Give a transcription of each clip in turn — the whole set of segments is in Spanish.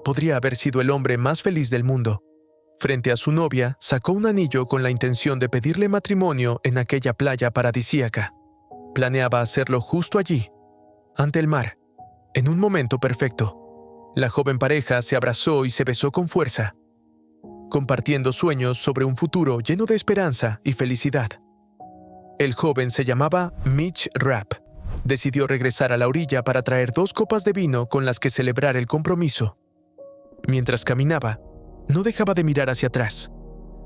podría haber sido el hombre más feliz del mundo. Frente a su novia, sacó un anillo con la intención de pedirle matrimonio en aquella playa paradisíaca. Planeaba hacerlo justo allí, ante el mar, en un momento perfecto. La joven pareja se abrazó y se besó con fuerza, compartiendo sueños sobre un futuro lleno de esperanza y felicidad. El joven se llamaba Mitch Rapp. Decidió regresar a la orilla para traer 2 copas de vino con las que celebrar el compromiso. Mientras caminaba, no dejaba de mirar hacia atrás,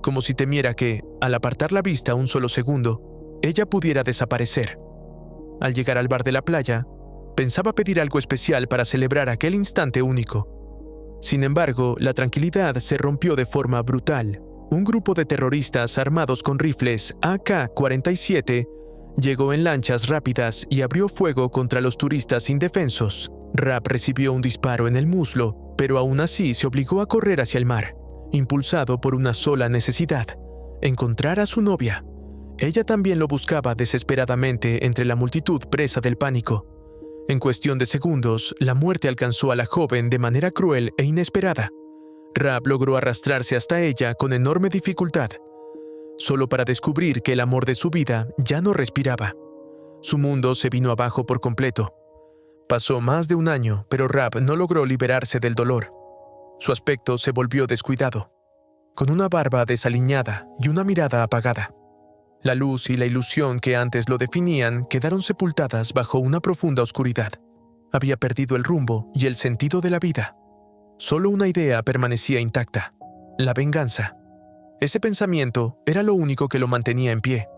como si temiera que, al apartar la vista un solo segundo, ella pudiera desaparecer. Al llegar al bar de la playa, pensaba pedir algo especial para celebrar aquel instante único. Sin embargo, la tranquilidad se rompió de forma brutal. Un grupo de terroristas armados con rifles AK-47 llegó en lanchas rápidas y abrió fuego contra los turistas indefensos. Rapp recibió un disparo en el muslo, pero aún así se obligó a correr hacia el mar, impulsado por una sola necesidad: encontrar a su novia. Ella también lo buscaba desesperadamente entre la multitud presa del pánico. En cuestión de segundos, la muerte alcanzó a la joven de manera cruel e inesperada. Rapp logró arrastrarse hasta ella con enorme dificultad, solo para descubrir que el amor de su vida ya no respiraba. Su mundo se vino abajo por completo. Pasó más de un año, pero Rapp no logró liberarse del dolor. Su aspecto se volvió descuidado, con una barba desaliñada y una mirada apagada. La luz y la ilusión que antes lo definían quedaron sepultadas bajo una profunda oscuridad. Había perdido el rumbo y el sentido de la vida. Solo una idea permanecía intacta: la venganza. Ese pensamiento era lo único que lo mantenía en pie.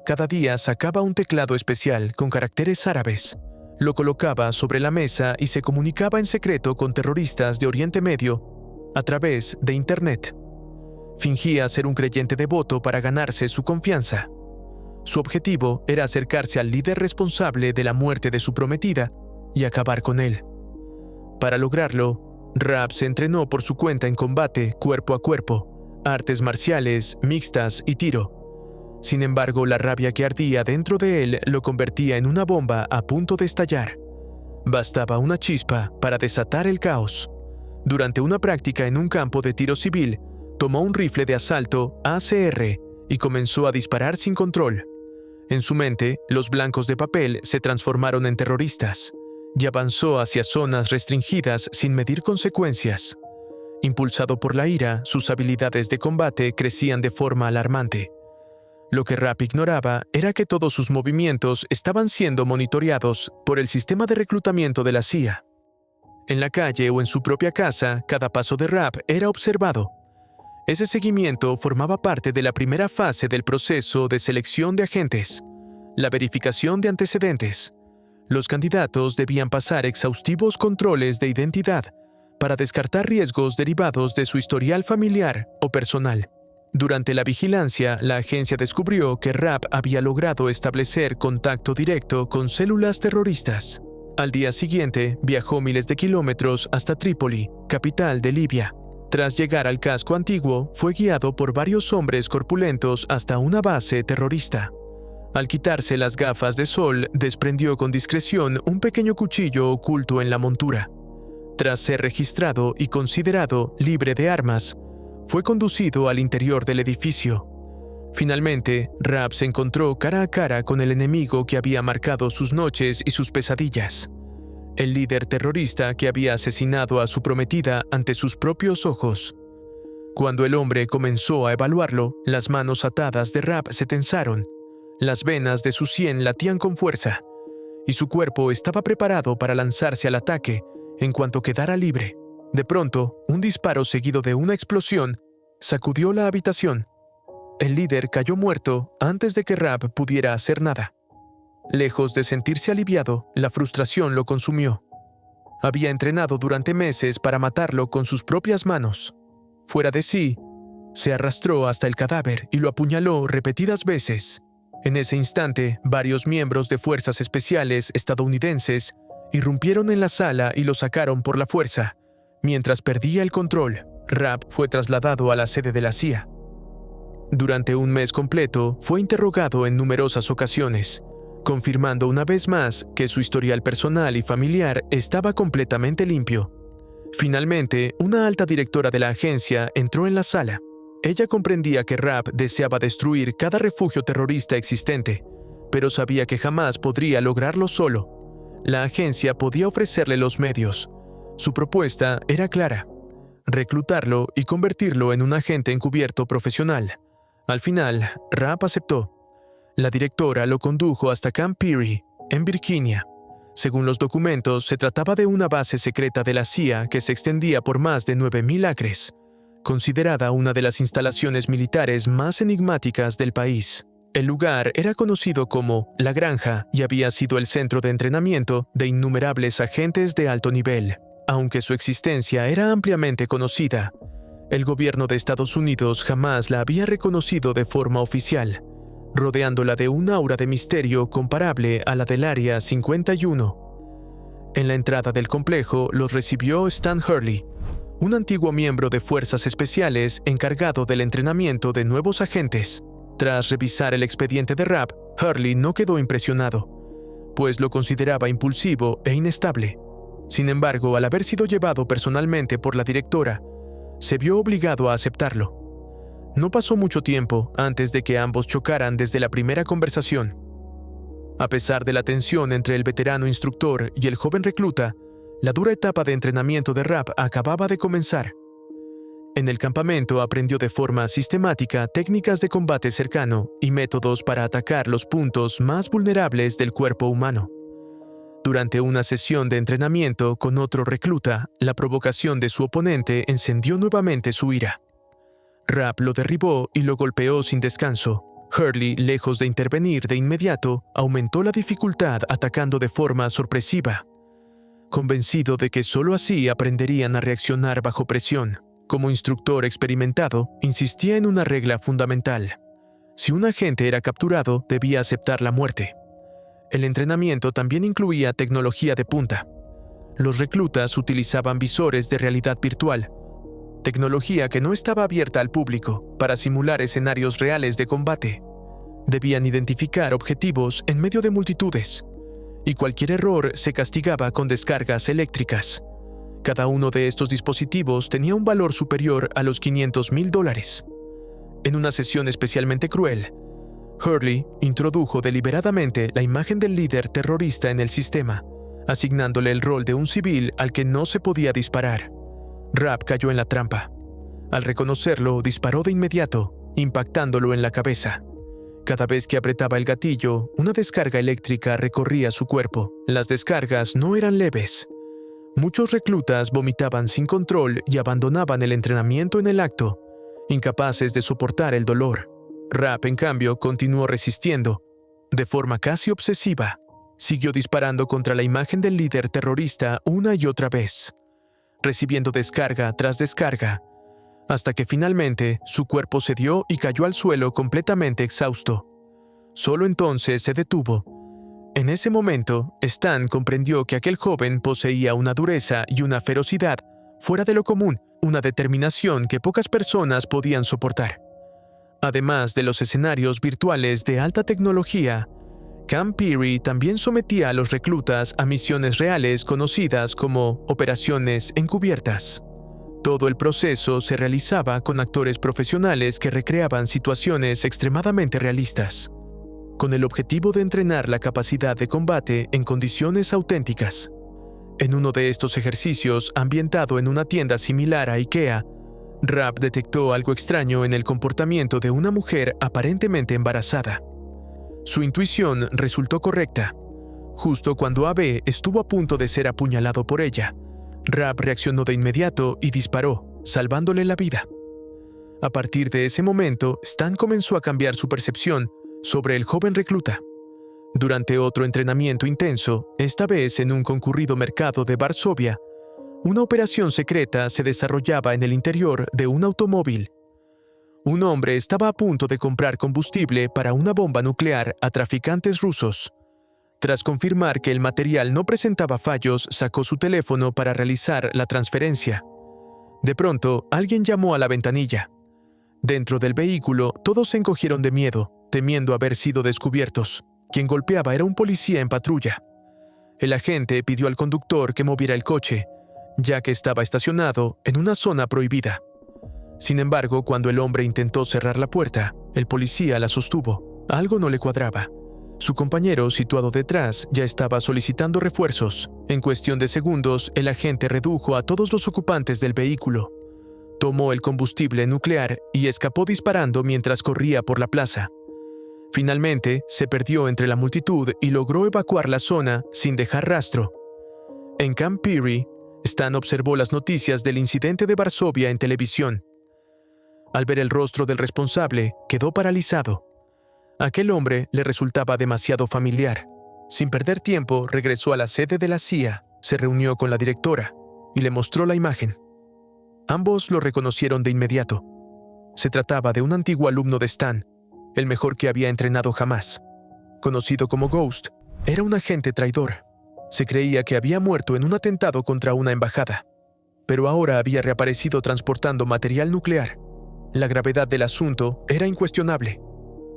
Cada día sacaba un teclado especial con caracteres árabes, lo colocaba sobre la mesa y se comunicaba en secreto con terroristas de Oriente Medio a través de Internet. Fingía ser un creyente devoto para ganarse su confianza. Su objetivo era acercarse al líder responsable de la muerte de su prometida y acabar con él. Para lograrlo, Rapp se entrenó por su cuenta en combate cuerpo a cuerpo, artes marciales, mixtas y tiro. Sin embargo, la rabia que ardía dentro de él lo convertía en una bomba a punto de estallar. Bastaba una chispa para desatar el caos. Durante una práctica en un campo de tiro civil, tomó un rifle de asalto ACR y comenzó a disparar sin control. En su mente, los blancos de papel se transformaron en terroristas y avanzó hacia zonas restringidas sin medir consecuencias. Impulsado por la ira, sus habilidades de combate crecían de forma alarmante. Lo que Rapp ignoraba era que todos sus movimientos estaban siendo monitoreados por el sistema de reclutamiento de la CIA. En la calle o en su propia casa, cada paso de Rapp era observado. Ese seguimiento formaba parte de la primera fase del proceso de selección de agentes, la verificación de antecedentes. Los candidatos debían pasar exhaustivos controles de identidad para descartar riesgos derivados de su historial familiar o personal. Durante la vigilancia, la agencia descubrió que Rapp había logrado establecer contacto directo con células terroristas. Al día siguiente, viajó miles de kilómetros hasta Trípoli, capital de Libia. Tras llegar al casco antiguo, fue guiado por varios hombres corpulentos hasta una base terrorista. Al quitarse las gafas de sol, desprendió con discreción un pequeño cuchillo oculto en la montura. Tras ser registrado y considerado libre de armas, fue conducido al interior del edificio. Finalmente, Rapp se encontró cara a cara con el enemigo que había marcado sus noches y sus pesadillas. El líder terrorista que había asesinado a su prometida ante sus propios ojos. Cuando el hombre comenzó a evaluarlo, las manos atadas de Rapp se tensaron, las venas de su sien latían con fuerza, y su cuerpo estaba preparado para lanzarse al ataque en cuanto quedara libre. De pronto, un disparo seguido de una explosión sacudió la habitación. El líder cayó muerto antes de que Rapp pudiera hacer nada. Lejos de sentirse aliviado, la frustración lo consumió. Había entrenado durante meses para matarlo con sus propias manos. Fuera de sí, se arrastró hasta el cadáver y lo apuñaló repetidas veces. En ese instante, varios miembros de fuerzas especiales estadounidenses irrumpieron en la sala y lo sacaron por la fuerza. Mientras perdía el control, Rapp fue trasladado a la sede de la CIA. Durante un mes completo, fue interrogado en numerosas ocasiones, confirmando una vez más que su historial personal y familiar estaba completamente limpio. Finalmente, una alta directora de la agencia entró en la sala. Ella comprendía que Rapp deseaba destruir cada refugio terrorista existente, pero sabía que jamás podría lograrlo solo. La agencia podía ofrecerle los medios. Su propuesta era clara: reclutarlo y convertirlo en un agente encubierto profesional. Al final, Rapp aceptó. La directora lo condujo hasta Camp Peary, en Virginia. Según los documentos, se trataba de una base secreta de la CIA que se extendía por más de 9.000 acres, considerada una de las instalaciones militares más enigmáticas del país. El lugar era conocido como La Granja y había sido el centro de entrenamiento de innumerables agentes de alto nivel. Aunque su existencia era ampliamente conocida, el gobierno de Estados Unidos jamás la había reconocido de forma oficial, rodeándola de un aura de misterio comparable a la del Área 51. En la entrada del complejo los recibió Stan Hurley, un antiguo miembro de Fuerzas Especiales encargado del entrenamiento de nuevos agentes. Tras revisar el expediente de Rapp, Hurley no quedó impresionado, pues lo consideraba impulsivo e inestable. Sin embargo, al haber sido llevado personalmente por la directora, se vio obligado a aceptarlo. No pasó mucho tiempo antes de que ambos chocaran desde la primera conversación. A pesar de la tensión entre el veterano instructor y el joven recluta, la dura etapa de entrenamiento de Rapp acababa de comenzar. En el campamento aprendió de forma sistemática técnicas de combate cercano y métodos para atacar los puntos más vulnerables del cuerpo humano. Durante una sesión de entrenamiento con otro recluta, la provocación de su oponente encendió nuevamente su ira. Rapp lo derribó y lo golpeó sin descanso. Hurley, lejos de intervenir de inmediato, aumentó la dificultad atacando de forma sorpresiva. Convencido de que solo así aprenderían a reaccionar bajo presión, como instructor experimentado, insistía en una regla fundamental: si un agente era capturado, debía aceptar la muerte. El entrenamiento también incluía tecnología de punta. Los reclutas utilizaban visores de realidad virtual, tecnología que no estaba abierta al público, para simular escenarios reales de combate. Debían identificar objetivos en medio de multitudes, y cualquier error se castigaba con descargas eléctricas. Cada uno de estos dispositivos tenía un valor superior a los $500,000. En una sesión especialmente cruel, Hurley introdujo deliberadamente la imagen del líder terrorista en el sistema, asignándole el rol de un civil al que no se podía disparar. Rapp cayó en la trampa. Al reconocerlo, disparó de inmediato, impactándolo en la cabeza. Cada vez que apretaba el gatillo, una descarga eléctrica recorría su cuerpo. Las descargas no eran leves. Muchos reclutas vomitaban sin control y abandonaban el entrenamiento en el acto, incapaces de soportar el dolor. Rapp, en cambio, continuó resistiendo. De forma casi obsesiva, siguió disparando contra la imagen del líder terrorista una y otra vez, recibiendo descarga tras descarga, hasta que finalmente su cuerpo cedió y cayó al suelo completamente exhausto. Solo entonces se detuvo. En ese momento, Stan comprendió que aquel joven poseía una dureza y una ferocidad fuera de lo común, una determinación que pocas personas podían soportar. Además de los escenarios virtuales de alta tecnología, Camp Peary también sometía a los reclutas a misiones reales conocidas como operaciones encubiertas. Todo el proceso se realizaba con actores profesionales que recreaban situaciones extremadamente realistas, con el objetivo de entrenar la capacidad de combate en condiciones auténticas. En uno de estos ejercicios, ambientado en una tienda similar a IKEA, Rapp detectó algo extraño en el comportamiento de una mujer aparentemente embarazada. Su intuición resultó correcta. Justo cuando AB estuvo a punto de ser apuñalado por ella, Rapp reaccionó de inmediato y disparó, salvándole la vida. A partir de ese momento, Stan comenzó a cambiar su percepción sobre el joven recluta. Durante otro entrenamiento intenso, esta vez en un concurrido mercado de Varsovia, una operación secreta se desarrollaba en el interior de un automóvil. Un hombre estaba a punto de comprar combustible para una bomba nuclear a traficantes rusos. Tras confirmar que el material no presentaba fallos, sacó su teléfono para realizar la transferencia. De pronto, alguien llamó a la ventanilla. Dentro del vehículo, todos se encogieron de miedo, temiendo haber sido descubiertos. Quien golpeaba era un policía en patrulla. El agente pidió al conductor que moviera el coche, ya que estaba estacionado en una zona prohibida. Sin embargo, cuando el hombre intentó cerrar la puerta, el policía la sostuvo. Algo no le cuadraba. Su compañero, situado detrás, ya estaba solicitando refuerzos. En cuestión de segundos, el agente redujo a todos los ocupantes del vehículo. Tomó el combustible nuclear y escapó disparando mientras corría por la plaza. Finalmente, se perdió entre la multitud y logró evacuar la zona sin dejar rastro. En Camp Peary, Stan observó las noticias del incidente de Varsovia en televisión. Al ver el rostro del responsable, quedó paralizado. Aquel hombre le resultaba demasiado familiar. Sin perder tiempo, regresó a la sede de la CIA, se reunió con la directora y le mostró la imagen. Ambos lo reconocieron de inmediato. Se trataba de un antiguo alumno de Stan, el mejor que había entrenado jamás. Conocido como Ghost, era un agente traidor. Se creía que había muerto en un atentado contra una embajada, pero ahora había reaparecido transportando material nuclear. La gravedad del asunto era incuestionable.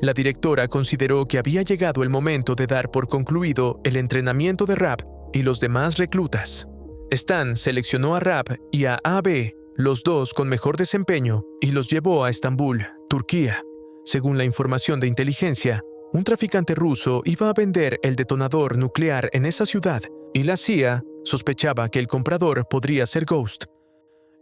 La directora consideró que había llegado el momento de dar por concluido el entrenamiento de Rapp y los demás reclutas. Stan seleccionó a Rapp y a AB, los dos con mejor desempeño, y los llevó a Estambul, Turquía. Según la información de inteligencia, un traficante ruso iba a vender el detonador nuclear en esa ciudad, y la CIA sospechaba que el comprador podría ser Ghost.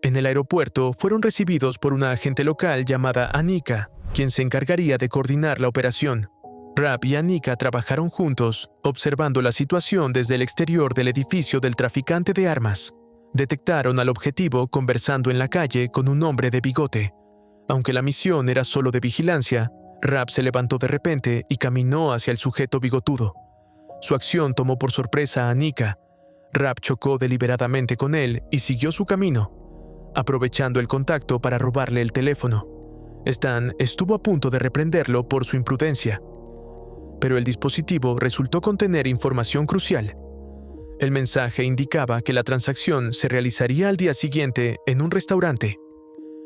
En el aeropuerto fueron recibidos por una agente local llamada Anika, quien se encargaría de coordinar la operación. Rapp y Anika trabajaron juntos, observando la situación desde el exterior del edificio del traficante de armas. Detectaron al objetivo conversando en la calle con un hombre de bigote. Aunque la misión era solo de vigilancia, Rapp se levantó de repente y caminó hacia el sujeto bigotudo. Su acción tomó por sorpresa a Anika. Rapp chocó deliberadamente con él y siguió su camino, aprovechando el contacto para robarle el teléfono. Stan estuvo a punto de reprenderlo por su imprudencia, pero el dispositivo resultó contener información crucial. El mensaje indicaba que la transacción se realizaría al día siguiente en un restaurante.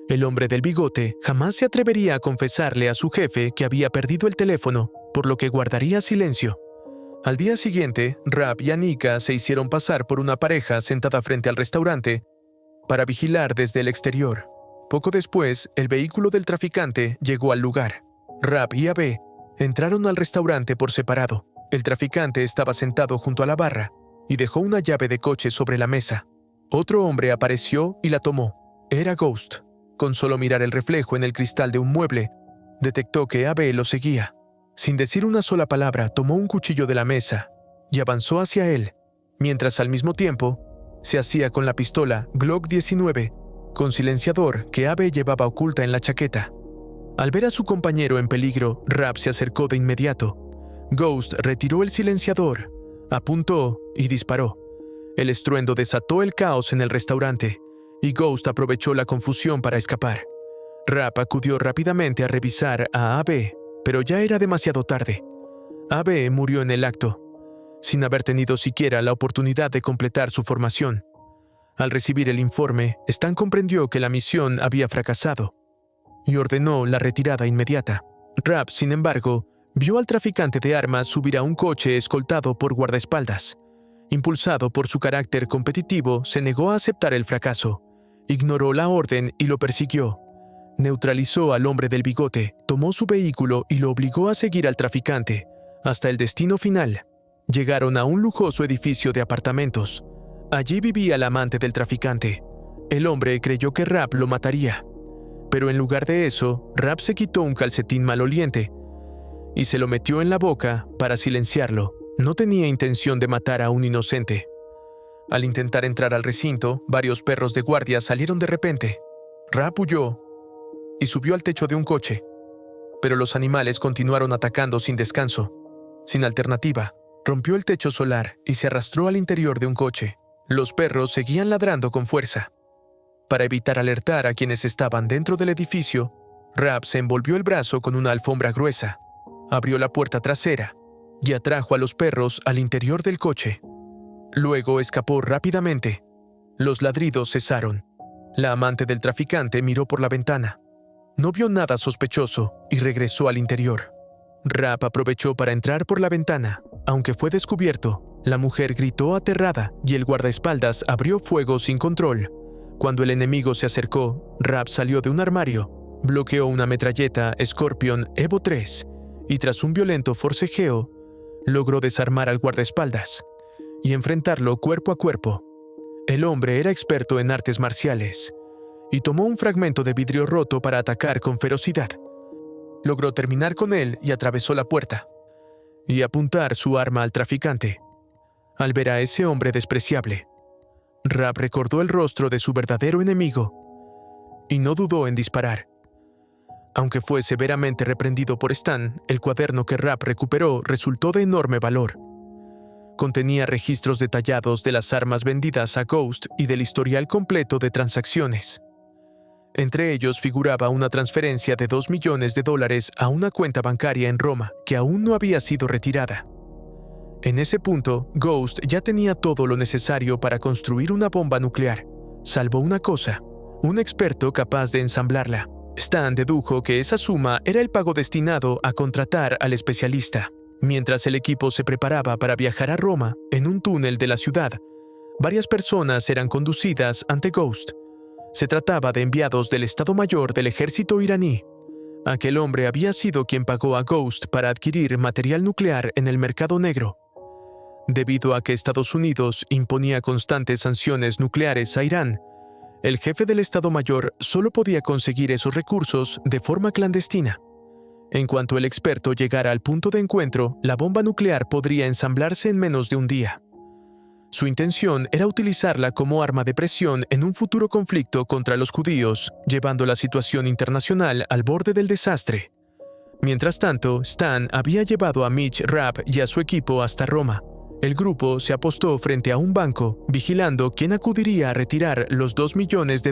El hombre del bigote jamás se atrevería a confesarle a su jefe que había perdido el teléfono, por lo que guardaría silencio. Al día siguiente, Rapp y Anika se hicieron pasar por una pareja sentada frente al restaurante para vigilar desde el exterior. Poco después, el vehículo del traficante llegó al lugar. Rapp y AB entraron al restaurante por separado. El traficante estaba sentado junto a la barra y dejó una llave de coche sobre la mesa. Otro hombre apareció y la tomó. Era Ghost. Con solo mirar el reflejo en el cristal de un mueble, detectó que AB lo seguía. Sin decir una sola palabra, tomó un cuchillo de la mesa y avanzó hacia él, mientras al mismo tiempo se hacía con la pistola Glock 19 con silenciador que AB llevaba oculta en la chaqueta. Al ver a su compañero en peligro, Rapp se acercó de inmediato. Ghost retiró el silenciador, apuntó y disparó. El estruendo desató el caos en el restaurante, y Ghost aprovechó la confusión para escapar. Rapp acudió rápidamente a revisar a AB, pero ya era demasiado tarde. AB murió en el acto, sin haber tenido siquiera la oportunidad de completar su formación. Al recibir el informe, Stan comprendió que la misión había fracasado y ordenó la retirada inmediata. Rapp, sin embargo, vio al traficante de armas subir a un coche escoltado por guardaespaldas. Impulsado por su carácter competitivo, se negó a aceptar el fracaso. Ignoró la orden y lo persiguió. Neutralizó al hombre del bigote, tomó su vehículo y lo obligó a seguir al traficante hasta el destino final. Llegaron a un lujoso edificio de apartamentos. Allí vivía la amante del traficante. El hombre creyó que Rapp lo mataría, pero en lugar de eso, Rapp se quitó un calcetín maloliente y se lo metió en la boca para silenciarlo. No tenía intención de matar a un inocente. Al intentar entrar al recinto, varios perros de guardia salieron de repente. Rapp huyó y subió al techo de un coche, pero los animales continuaron atacando sin descanso. Sin alternativa, rompió el techo solar y se arrastró al interior de un coche. Los perros seguían ladrando con fuerza. Para evitar alertar a quienes estaban dentro del edificio, Rapp se envolvió el brazo con una alfombra gruesa, abrió la puerta trasera y atrajo a los perros al interior del coche. Luego escapó rápidamente. Los ladridos cesaron. La amante del traficante miró por la ventana. No vio nada sospechoso y regresó al interior. Rapp aprovechó para entrar por la ventana. Aunque fue descubierto, La mujer gritó aterrada y el guardaespaldas abrió fuego sin control. Cuando el enemigo se acercó, Rapp salió de un armario, bloqueó una metralleta Scorpion Evo 3 y tras un violento forcejeo, logró desarmar al guardaespaldas y enfrentarlo cuerpo a cuerpo. El hombre era experto en artes marciales y tomó un fragmento de vidrio roto para atacar con ferocidad. Logró terminar con él y atravesó la puerta y apuntar su arma al traficante. Al ver a ese hombre despreciable, Rapp recordó el rostro de su verdadero enemigo y no dudó en disparar. Aunque fue severamente reprendido por Stan, el cuaderno que Rapp recuperó resultó de enorme valor. Contenía registros detallados de las armas vendidas a Ghost y del historial completo de transacciones. Entre ellos figuraba una transferencia de $2 millones a una cuenta bancaria en Roma que aún no había sido retirada. En ese punto, Ghost ya tenía todo lo necesario para construir una bomba nuclear, salvo una cosa: un experto capaz de ensamblarla. Stan dedujo que esa suma era el pago destinado a contratar al especialista. Mientras el equipo se preparaba para viajar a Roma, en un túnel de la ciudad, varias personas eran conducidas ante Ghost. Se trataba de enviados del Estado Mayor del ejército iraní. Aquel hombre había sido quien pagó a Ghost para adquirir material nuclear en el mercado negro. Debido a que Estados Unidos imponía constantes sanciones nucleares a Irán, el jefe del Estado Mayor solo podía conseguir esos recursos de forma clandestina. En cuanto el experto llegara al punto de encuentro, la bomba nuclear podría ensamblarse en menos de un día. Su intención era utilizarla como arma de presión en un futuro conflicto contra los judíos, llevando la situación internacional al borde del desastre. Mientras tanto, Stan había llevado a Mitch Rapp y a su equipo hasta Roma. El grupo se apostó frente a un banco, vigilando quién acudiría a retirar los $2 millones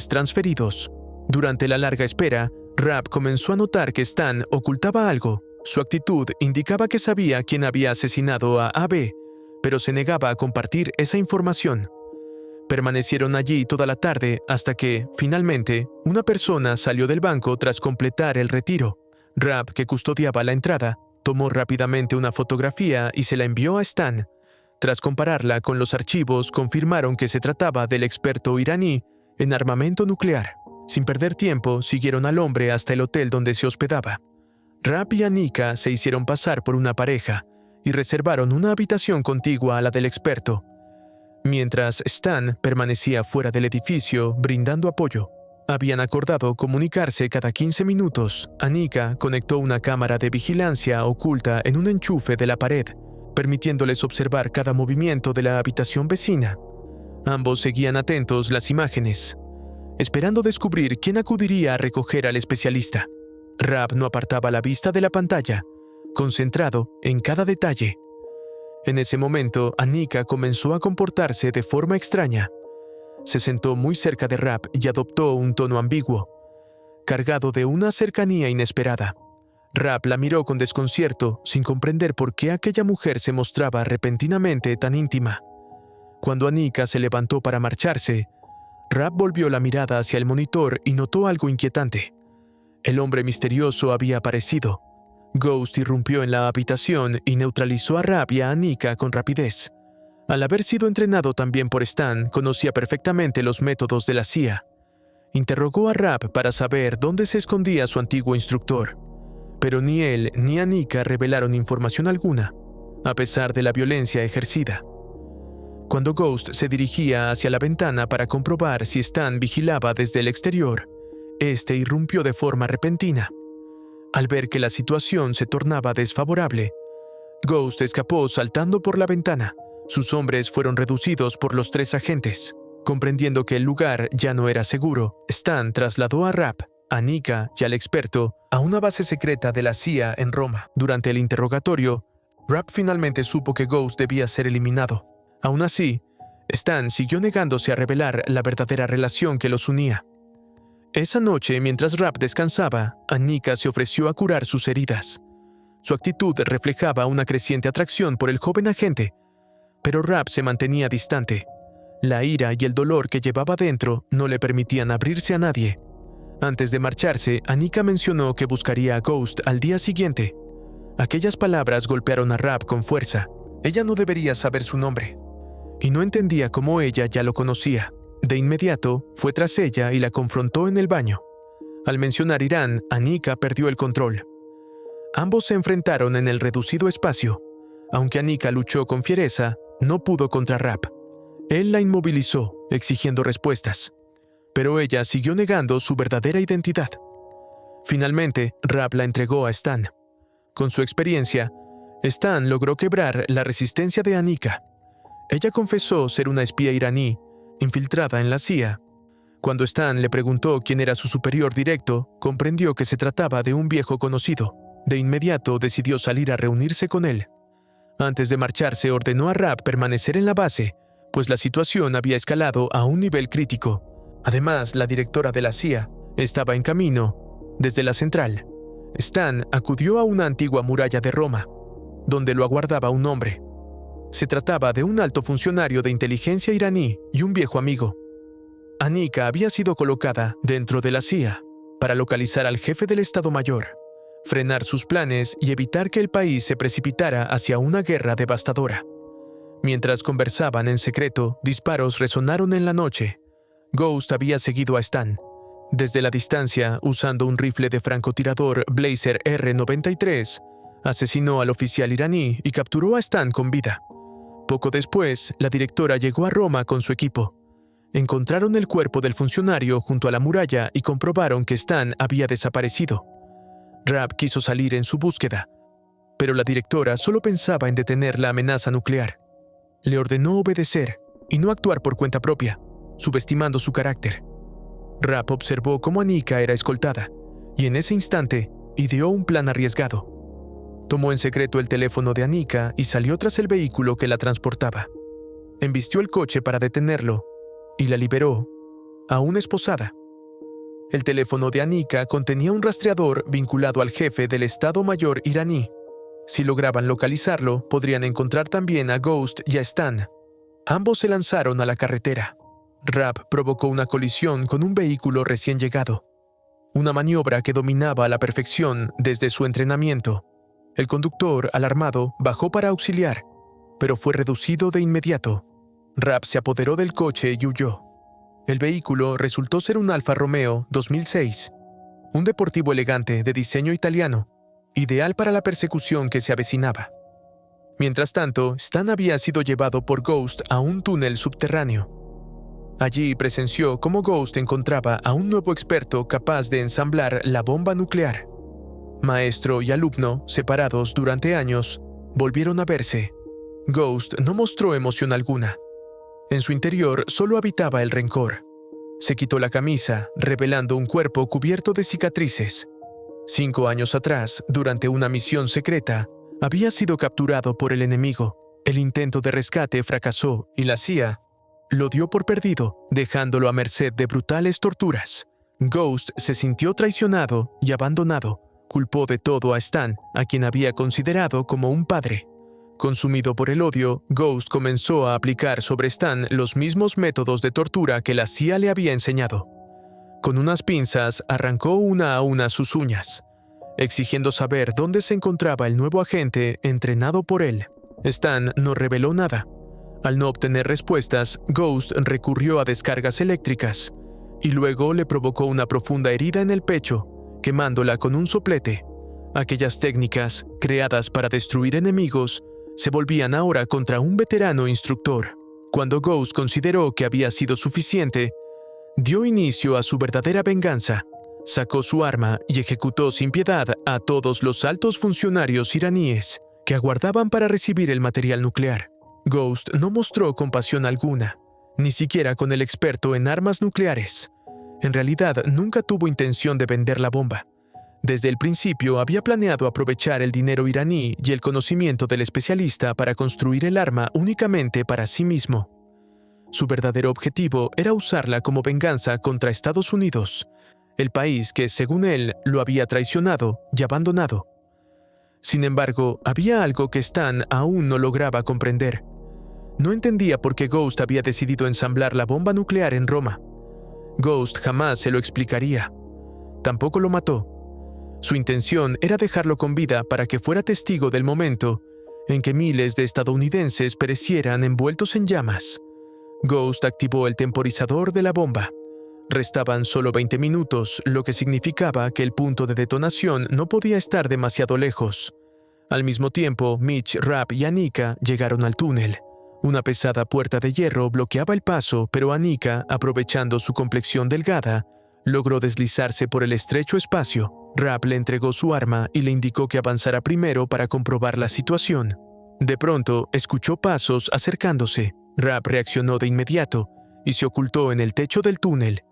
transferidos. Durante la larga espera, Rapp comenzó a notar que Stan ocultaba algo. Su actitud indicaba que sabía quién había asesinado a AB, pero se negaba a compartir esa información. Permanecieron allí toda la tarde hasta que, finalmente, una persona salió del banco tras completar el retiro. Rapp, que custodiaba la entrada, tomó rápidamente una fotografía y se la envió a Stan. Tras compararla con los archivos, confirmaron que se trataba del experto iraní en armamento nuclear. Sin perder tiempo, siguieron al hombre hasta el hotel donde se hospedaba. Rapp y Anika se hicieron pasar por una pareja y reservaron una habitación contigua a la del experto, mientras Stan permanecía fuera del edificio brindando apoyo. Habían acordado comunicarse cada 15 minutos. Anika conectó una cámara de vigilancia oculta en un enchufe de la pared, permitiéndoles observar cada movimiento de la habitación vecina. Ambos seguían atentos las imágenes, esperando descubrir quién acudiría a recoger al especialista. Rapp no apartaba la vista de la pantalla, concentrado en cada detalle. En ese momento, Anika comenzó a comportarse de forma extraña. Se sentó muy cerca de Rapp y adoptó un tono ambiguo, cargado de una cercanía inesperada. Rapp la miró con desconcierto, sin comprender por qué aquella mujer se mostraba repentinamente tan íntima. Cuando Anika se levantó para marcharse, Rapp volvió la mirada hacia el monitor y notó algo inquietante. El hombre misterioso había aparecido. Ghost irrumpió en la habitación y neutralizó a Rapp y a Anika con rapidez. Al haber sido entrenado también por Stan, conocía perfectamente los métodos de la CIA. Interrogó a Rapp para saber dónde se escondía su antiguo instructor, pero ni él ni Anika revelaron información alguna, a pesar de la violencia ejercida. Cuando Ghost se dirigía hacia la ventana para comprobar si Stan vigilaba desde el exterior, este irrumpió de forma repentina. Al ver que la situación se tornaba desfavorable, Ghost escapó saltando por la ventana. Sus hombres fueron reducidos por los 3 agentes. Comprendiendo que el lugar ya no era seguro, Stan trasladó a Rapp, a Anika y al experto a una base secreta de la CIA en Roma. Durante el interrogatorio, Rapp finalmente supo que Ghost debía ser eliminado. Aún así, Stan siguió negándose a revelar la verdadera relación que los unía. Esa noche, mientras Rapp descansaba, Anika se ofreció a curar sus heridas. Su actitud reflejaba una creciente atracción por el joven agente, pero Rapp se mantenía distante. La ira y el dolor que llevaba dentro no le permitían abrirse a nadie. Antes de marcharse, Anika mencionó que buscaría a Ghost al día siguiente. Aquellas palabras golpearon a Rapp con fuerza. Ella no debería saber su nombre. Y no entendía cómo ella ya lo conocía. De inmediato, fue tras ella y la confrontó en el baño. Al mencionar Irán, Anika perdió el control. Ambos se enfrentaron en el reducido espacio. Aunque Anika luchó con fiereza, no pudo contra Rapp. Él la inmovilizó, exigiendo respuestas. Pero ella siguió negando su verdadera identidad. Finalmente, Rapp la entregó a Stan. Con su experiencia, Stan logró quebrar la resistencia de Anika. Ella confesó ser una espía iraní, infiltrada en la CIA. Cuando Stan le preguntó quién era su superior directo, comprendió que se trataba de un viejo conocido. De inmediato decidió salir a reunirse con él. Antes de marcharse, ordenó a Rapp permanecer en la base, pues la situación había escalado a un nivel crítico. Además, la directora de la CIA estaba en camino desde la central. Stan acudió a una antigua muralla de Roma, donde lo aguardaba un hombre. Se trataba de un alto funcionario de inteligencia iraní y un viejo amigo. Anika había sido colocada dentro de la CIA para localizar al jefe del Estado Mayor, frenar sus planes y evitar que el país se precipitara hacia una guerra devastadora. Mientras conversaban en secreto, disparos resonaron en la noche. Ghost había seguido a Stan. Desde la distancia, usando un rifle de francotirador Blazer R-93, asesinó al oficial iraní y capturó a Stan con vida. Poco después, la directora llegó a Roma con su equipo. Encontraron el cuerpo del funcionario junto a la muralla y comprobaron que Stan había desaparecido. Rapp quiso salir en su búsqueda, pero la directora solo pensaba en detener la amenaza nuclear. Le ordenó obedecer y no actuar por cuenta propia, subestimando su carácter. Rapp observó cómo Anika era escoltada y en ese instante ideó un plan arriesgado. Tomó en secreto el teléfono de Anika y salió tras el vehículo que la transportaba. Embistió el coche para detenerlo y la liberó, aún esposada. El teléfono de Anika contenía un rastreador vinculado al jefe del Estado Mayor iraní. Si lograban localizarlo, podrían encontrar también a Ghost y a Stan. Ambos se lanzaron a la carretera. Rapp provocó una colisión con un vehículo recién llegado. Una maniobra que dominaba a la perfección desde su entrenamiento. El conductor, alarmado, bajó para auxiliar, pero fue reducido de inmediato. Rapp se apoderó del coche y huyó. El vehículo resultó ser un Alfa Romeo 2006, un deportivo elegante de diseño italiano, ideal para la persecución que se avecinaba. Mientras tanto, Stan había sido llevado por Ghost a un túnel subterráneo. Allí presenció cómo Ghost encontraba a un nuevo experto capaz de ensamblar la bomba nuclear. Maestro y alumno, separados durante años, volvieron a verse. Ghost no mostró emoción alguna. En su interior solo habitaba el rencor. Se quitó la camisa, revelando un cuerpo cubierto de cicatrices. 5 años atrás, durante una misión secreta, había sido capturado por el enemigo. El intento de rescate fracasó y la CIA lo dio por perdido, dejándolo a merced de brutales torturas. Ghost se sintió traicionado y abandonado. Culpó de todo a Stan, a quien había considerado como un padre. Consumido por el odio, Ghost comenzó a aplicar sobre Stan los mismos métodos de tortura que la CIA le había enseñado. Con unas pinzas arrancó una a una sus uñas, exigiendo saber dónde se encontraba el nuevo agente entrenado por él. Stan no reveló nada. Al no obtener respuestas, Ghost recurrió a descargas eléctricas y luego le provocó una profunda herida en el pecho, quemándola con un soplete. Aquellas técnicas, creadas para destruir enemigos, se volvían ahora contra un veterano instructor. Cuando Ghost consideró que había sido suficiente, dio inicio a su verdadera venganza. Sacó su arma y ejecutó sin piedad a todos los altos funcionarios iraníes que aguardaban para recibir el material nuclear. Ghost no mostró compasión alguna, ni siquiera con el experto en armas nucleares. En realidad, nunca tuvo intención de vender la bomba. Desde el principio había planeado aprovechar el dinero iraní y el conocimiento del especialista para construir el arma únicamente para sí mismo. Su verdadero objetivo era usarla como venganza contra Estados Unidos, el país que, según él, lo había traicionado y abandonado. Sin embargo, había algo que Stan aún no lograba comprender. No entendía por qué Ghost había decidido ensamblar la bomba nuclear en Roma. Ghost jamás se lo explicaría. Tampoco lo mató. Su intención era dejarlo con vida para que fuera testigo del momento en que miles de estadounidenses perecieran envueltos en llamas. Ghost activó el temporizador de la bomba. Restaban solo 20 minutos, lo que significaba que el punto de detonación no podía estar demasiado lejos. Al mismo tiempo, Mitch, Rapp y Anika llegaron al túnel. Una pesada puerta de hierro bloqueaba el paso, pero Anika, aprovechando su complexión delgada, logró deslizarse por el estrecho espacio. Rapp le entregó su arma y le indicó que avanzara primero para comprobar la situación. De pronto, escuchó pasos acercándose. Rapp reaccionó de inmediato y se ocultó en el techo del túnel.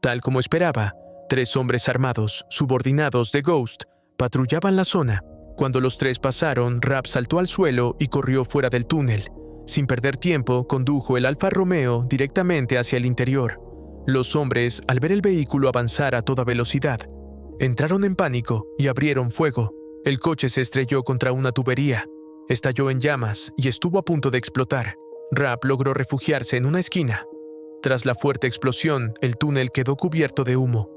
Tal como esperaba, 3 hombres armados, subordinados de Ghost, patrullaban la zona. Cuando los 3 pasaron, Rapp saltó al suelo y corrió fuera del túnel. Sin perder tiempo, condujo el Alfa Romeo directamente hacia el interior. Los hombres, al ver el vehículo avanzar a toda velocidad, entraron en pánico y abrieron fuego. El coche se estrelló contra una tubería, estalló en llamas y estuvo a punto de explotar. Rapp logró refugiarse en una esquina. Tras la fuerte explosión, el túnel quedó cubierto de humo.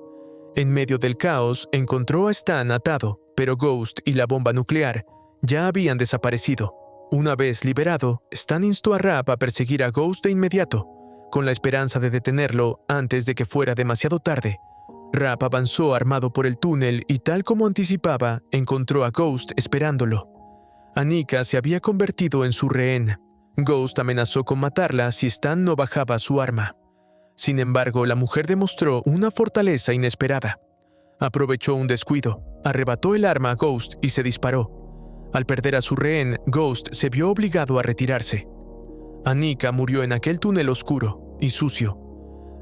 En medio del caos, encontró a Stan atado, pero Ghost y la bomba nuclear ya habían desaparecido. Una vez liberado, Stan instó a Rapp a perseguir a Ghost de inmediato, con la esperanza de detenerlo antes de que fuera demasiado tarde. Rapp avanzó armado por el túnel y, tal como anticipaba, encontró a Ghost esperándolo. Anika se había convertido en su rehén. Ghost amenazó con matarla si Stan no bajaba su arma. Sin embargo, la mujer demostró una fortaleza inesperada. Aprovechó un descuido, arrebató el arma a Ghost y se disparó. Al perder a su rehén, Ghost se vio obligado a retirarse. Anika murió en aquel túnel oscuro y sucio.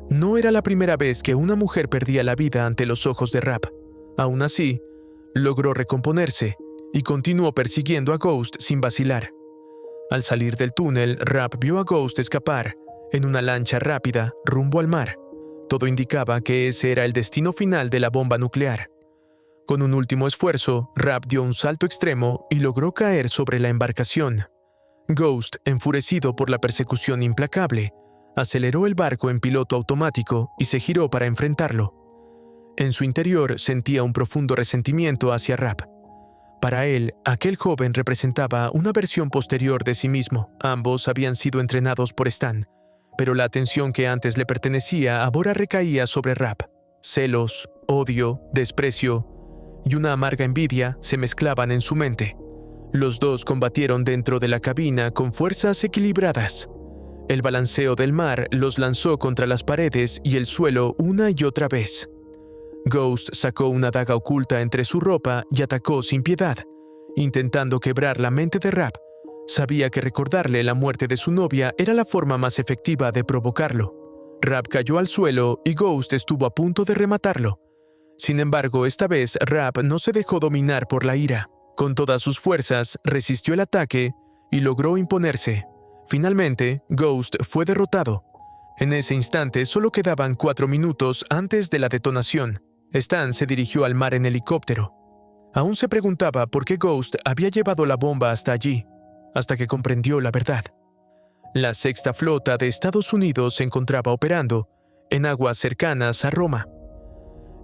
No era la primera vez que una mujer perdía la vida ante los ojos de Rapp. Aún así, logró recomponerse y continuó persiguiendo a Ghost sin vacilar. Al salir del túnel, Rapp vio a Ghost escapar en una lancha rápida rumbo al mar. Todo indicaba que ese era el destino final de la bomba nuclear. Con un último esfuerzo, Rapp dio un salto extremo y logró caer sobre la embarcación. Ghost, enfurecido por la persecución implacable, aceleró el barco en piloto automático y se giró para enfrentarlo. En su interior sentía un profundo resentimiento hacia Rapp. Para él, aquel joven representaba una versión posterior de sí mismo. Ambos habían sido entrenados por Stan, pero la atención que antes le pertenecía ahora recaía sobre Rapp. Celos, odio, desprecio y una amarga envidia se mezclaban en su mente. Los dos combatieron dentro de la cabina con fuerzas equilibradas. El balanceo del mar los lanzó contra las paredes y el suelo una y otra vez. Ghost sacó una daga oculta entre su ropa y atacó sin piedad, intentando quebrar la mente de Rapp. Sabía que recordarle la muerte de su novia era la forma más efectiva de provocarlo. Rapp cayó al suelo y Ghost estuvo a punto de rematarlo. Sin embargo, esta vez Rapp no se dejó dominar por la ira. Con todas sus fuerzas, resistió el ataque y logró imponerse. Finalmente, Ghost fue derrotado. En ese instante solo quedaban 4 minutos antes de la detonación. Stan se dirigió al mar en helicóptero. Aún se preguntaba por qué Ghost había llevado la bomba hasta allí, hasta que comprendió la verdad. La Sexta Flota de Estados Unidos se encontraba operando en aguas cercanas a Roma.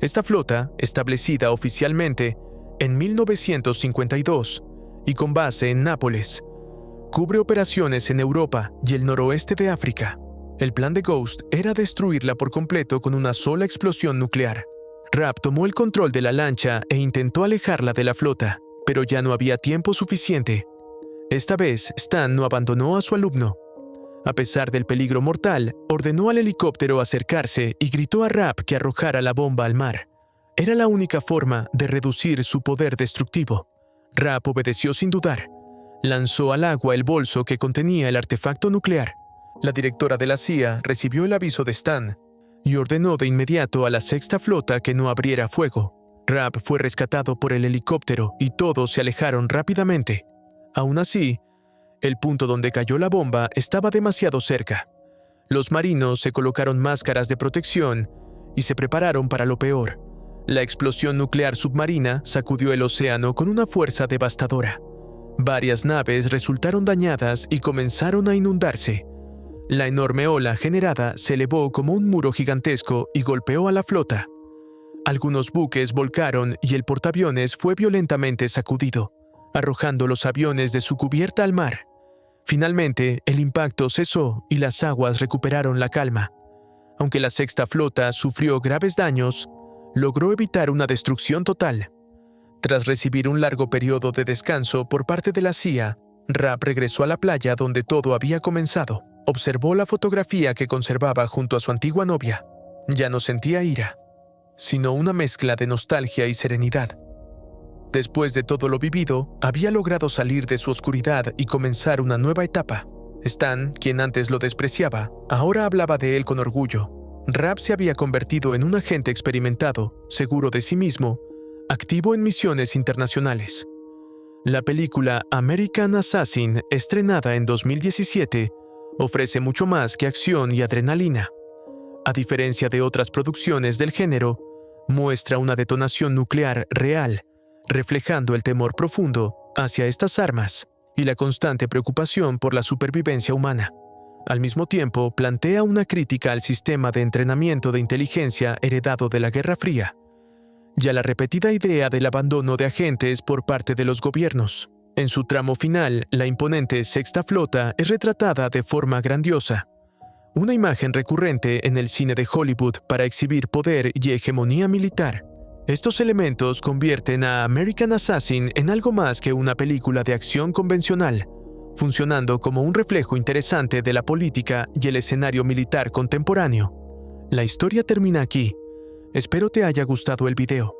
Esta flota, establecida oficialmente en 1952 y con base en Nápoles, cubre operaciones en Europa y el noroeste de África. El plan de Ghost era destruirla por completo con una sola explosión nuclear. Rapp tomó el control de la lancha e intentó alejarla de la flota, pero ya no había tiempo suficiente. Esta vez, Stan no abandonó a su alumno. A pesar del peligro mortal, ordenó al helicóptero acercarse y gritó a Rapp que arrojara la bomba al mar. Era la única forma de reducir su poder destructivo. Rapp obedeció sin dudar. Lanzó al agua el bolso que contenía el artefacto nuclear. La directora de la CIA recibió el aviso de Stan y ordenó de inmediato a la Sexta Flota que no abriera fuego. Rapp fue rescatado por el helicóptero y todos se alejaron rápidamente. Aún así, el punto donde cayó la bomba estaba demasiado cerca. Los marinos se colocaron máscaras de protección y se prepararon para lo peor. La explosión nuclear submarina sacudió el océano con una fuerza devastadora. Varias naves resultaron dañadas y comenzaron a inundarse. La enorme ola generada se elevó como un muro gigantesco y golpeó a la flota. Algunos buques volcaron y el portaaviones fue violentamente sacudido. arrojando los aviones de su cubierta al mar. Finalmente, el impacto cesó y las aguas recuperaron la calma. Aunque la Sexta Flota sufrió graves daños, logró evitar una destrucción total. Tras recibir un largo periodo de descanso por parte de la CIA, Rapp regresó a la playa donde todo había comenzado. Observó la fotografía que conservaba junto a su antigua novia. Ya no sentía ira, sino una mezcla de nostalgia y serenidad. Después de todo lo vivido, había logrado salir de su oscuridad y comenzar una nueva etapa. Stan, quien antes lo despreciaba, ahora hablaba de él con orgullo. Rapp se había convertido en un agente experimentado, seguro de sí mismo, activo en misiones internacionales. La película American Assassin, estrenada en 2017, ofrece mucho más que acción y adrenalina. A diferencia de otras producciones del género, muestra una detonación nuclear real, reflejando el temor profundo hacia estas armas y la constante preocupación por la supervivencia humana. Al mismo tiempo, plantea una crítica al sistema de entrenamiento de inteligencia heredado de la Guerra Fría y a la repetida idea del abandono de agentes por parte de los gobiernos. En su tramo final, la imponente Sexta Flota es retratada de forma grandiosa, una imagen recurrente en el cine de Hollywood para exhibir poder y hegemonía militar. Estos elementos convierten a American Assassin en algo más que una película de acción convencional, funcionando como un reflejo interesante de la política y el escenario militar contemporáneo. La historia termina aquí. Espero te haya gustado el video.